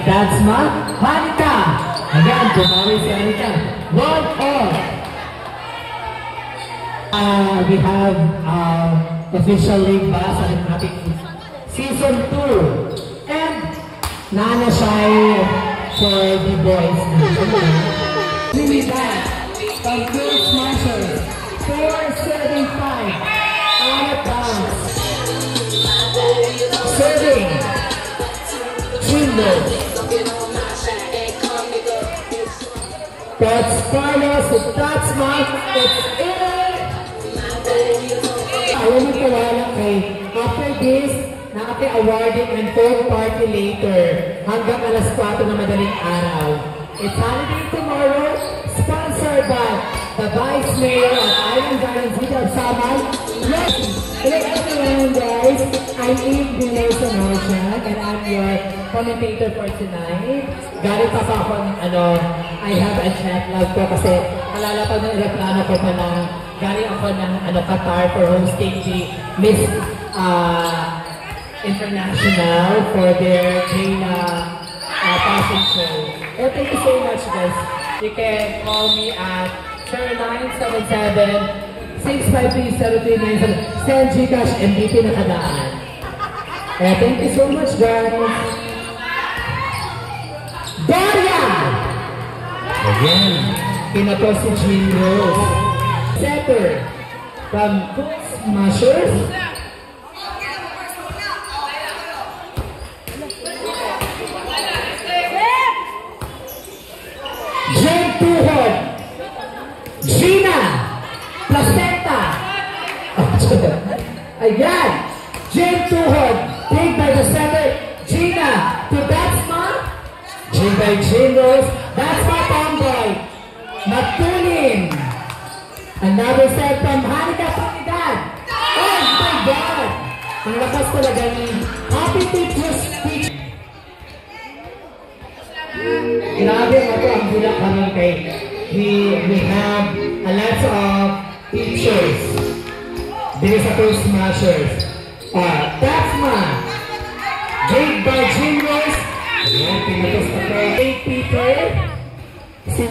That's Hanika. Again, bumawi si Hanika. 1-all. We have official league ba sa ating season 2. And Nana Shai for the boys. With that, from Girl Smashers, 475. Out of bounds. Serving. Chindo. That's Carlos. That's Mark. It's in. Alam mo kawala kay after this, nakaka-awarding and third party later hanggang alas 4 na madaling araw. It's holiday tomorrow, sponsored by the Vice Mayor of Island Gardens, Vita of Samal. Yes! Hello everyone guys! I'm Eve Dinosa Motion and I'm your commentator for tonight. Galing pa ako I have a jet lag ko kasi nalalapag ng aeroplano ko pa na galing ako ng Qatar for hosting the Miss International for their Jaina passing show. Well, thank you so much guys. You can call me at 0977-653-0397. Send Gcash MVP na kadaan. Thank you so much guys. Daria! Again, pinato si Jean Rose. Setter from Girl Smashers. Jen Tuhod. Gina Placenta. Ayan. Jen Tuhod. Take by the center. Gina to Datsma. Jen by Jean Rose. Datsma Tomboy. Matulin. Another set from Hanika Trinidad. Oh my God! Ang lakas talaga ni Happy Teacher's Speech. Grabe ito ang bulak kami kay we have a lot of teachers. There is a Girl Smashers. That's Jade by Genius. Ayan, pinatos na ko. Jade Peter. Si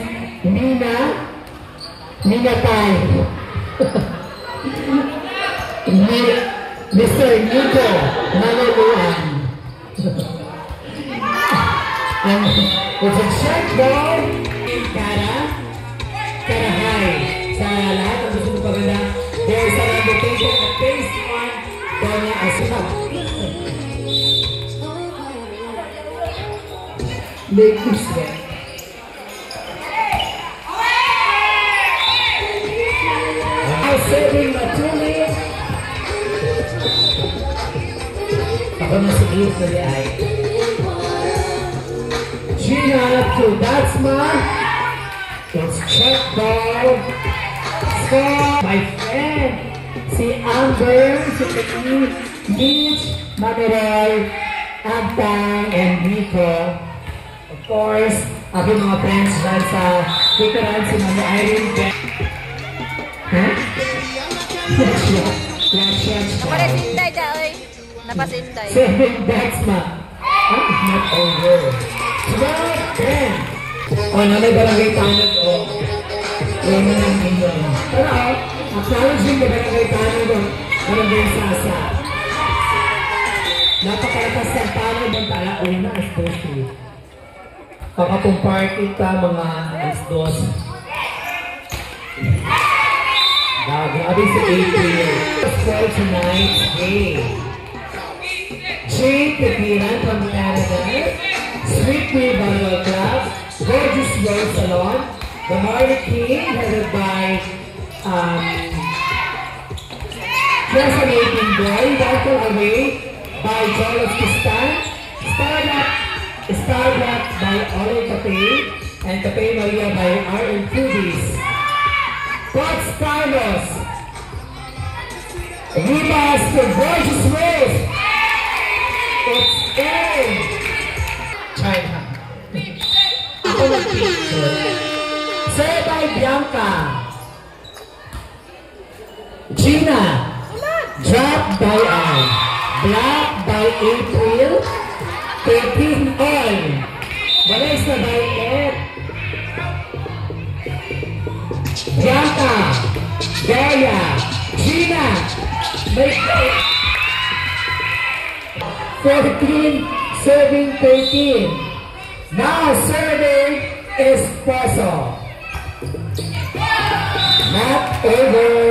Nina tayo. Mr. Nico Manuluan. And it's a short ball. Karahay. Sa lahat ng gusto mo paganda, there's an invitation at phase 1. Donya Asukap. Make you sweat. Serving Matuli. Ako na si Eve na ay. Gina to Datsma. It's check ball. Score. My friend. Si Amber, si Petit, Mitch, Manuel, Agtang, and Nico. Of course, aking mga friends dyan sa Kikaran, si Mama Irene Beck. Huh? Napasintay ka, oy. Napasintay. That's not over. 12-10. Oh, may barangay tanag ko. Wala na lang ninyo. Pero acknowledging the barangay tanag ko. Barangay Sasa. Napakalakas ng tanag ng tala. Una, as 2. Kakapong party ka, mga as 2. Grabe si April. For tonight's game. Jane Tepiran from Canada. Sweet Queen Volleyball Club. Gorgeous Rose Salon. The Marley King, headed by Fascinating Boy. Welcome away by Jolas Kistan. Starbuck by Ole Cafe. And Cafe Maria by R.L. Foodies. What's Carlos? Ribas to Gorgeous Rose. It's in. China. Ako mag-picture. Sir by Bianca. Gina. Drop by Anne. Black by April. 13 all. Vanessa by Ed. Bianca. Daya. Gina. May 14 serving 13. Now serving Esposo. Not over.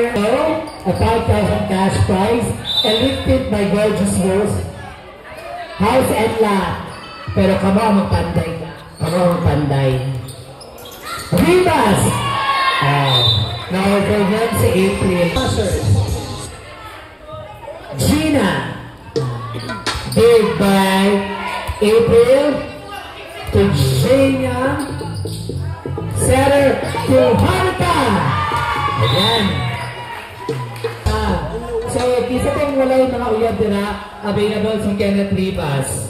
A 5,000 cash prize and lifted by Gorgeous Rose. House and lot. Pero kamo magpanday ka. Kamo magpanday. Rivas! Now for them si April. Gina. Big by April to Gina. Setter to Hanuka. Ayan. So, isa pong wala yung mga uyab nila available sa Kenneth Rivas.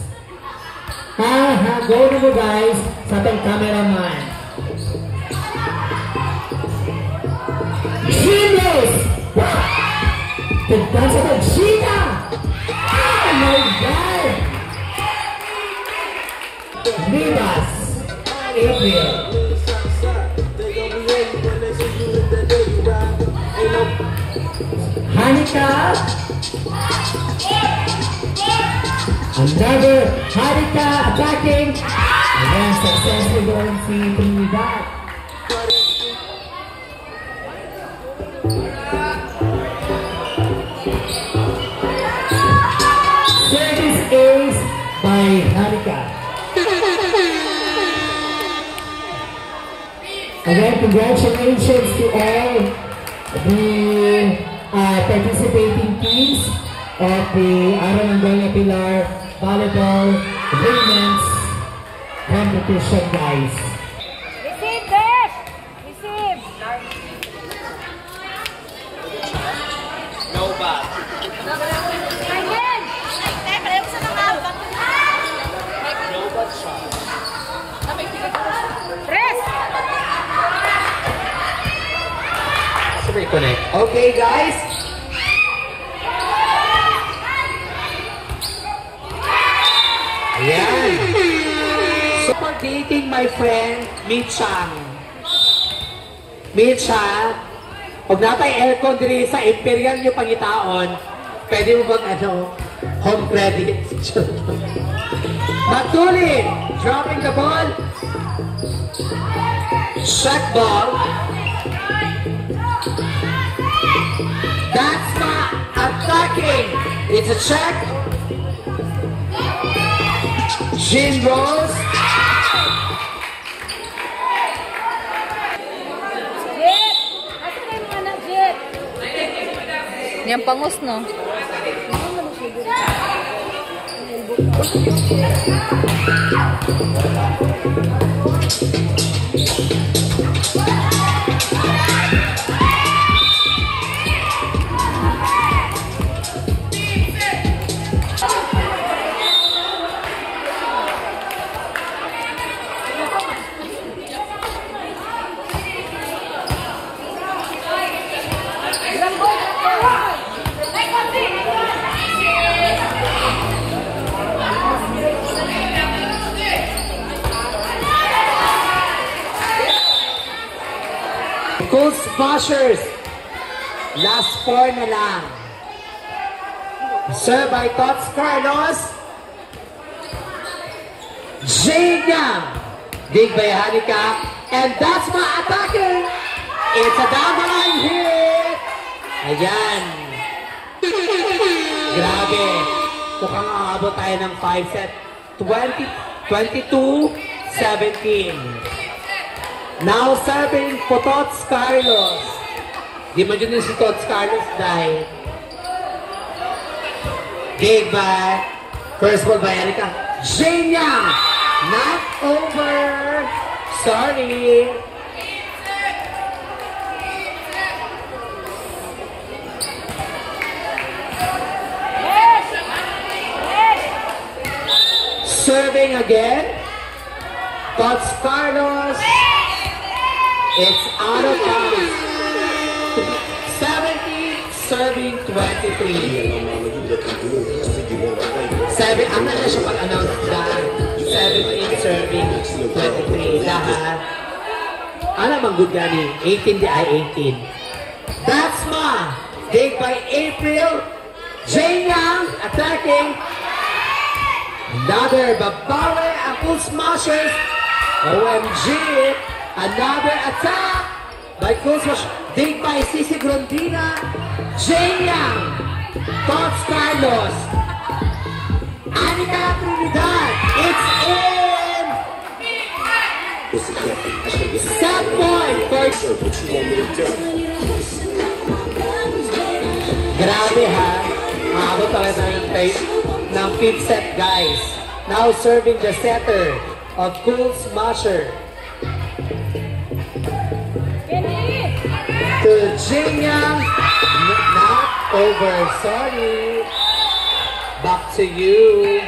Go na mo guys sa itong cameraman. Genius! Tignan sa ito, Gina! Oh my God! Rivas, April. Hanika. Another Hanika attacking. Again, successful going si Trinidad. Service ace by Hanika. Again, congratulations to all the participating teams of the Aranandoya Pilar Volleyball Women's Competition, guys. Receive this! Receive! No bad. Again! No bad shot. Press! Connect. Okay, guys. Ayan. Super dating my friend, Michang. Micha, huwag natay aircon diri sa Imperial nyo pangitaon, pwede mo bang home credit? Matuli, dropping the ball. Shot ball. That's not attacking. It's a check. Jean Rose. Jet! Asa na yung anak, Jet? Yan pangus, no? Goal smashers. Last 4 na lang. Serve by Tots Carlos. Jane Big by Hanika. And that's my attacking. It's a down the line hit. Ayan. Grabe. Mukhang aabot tayo ng 5 set. 22-17. Now serving for Tots Carlos. Di man yun si Tots Carlos dahil. Big by first ball by Erika. Jane Yang. Not over. Sorry. Serving again. Tots Carlos. It's out of bounds. serving 23. 7, ang na siya pag-announce dahil 17 serving 23. Dahil, alam ang good gani, 18 di ay 18. That's ma. Dig by April. Jane Yang attacking. Another babawe ang full smashers. OMG. Another attack by full smash. Dig by Sisi Grondina. Jane Yang. Tots Carlos. Anika Trinidad. It's in. Set point for... Grabe ha. Maabot talaga tayo ng 5th set, guys. Now serving the setter of Cool Smasher. To Jing Yang. Not over. Sorry. Back to you.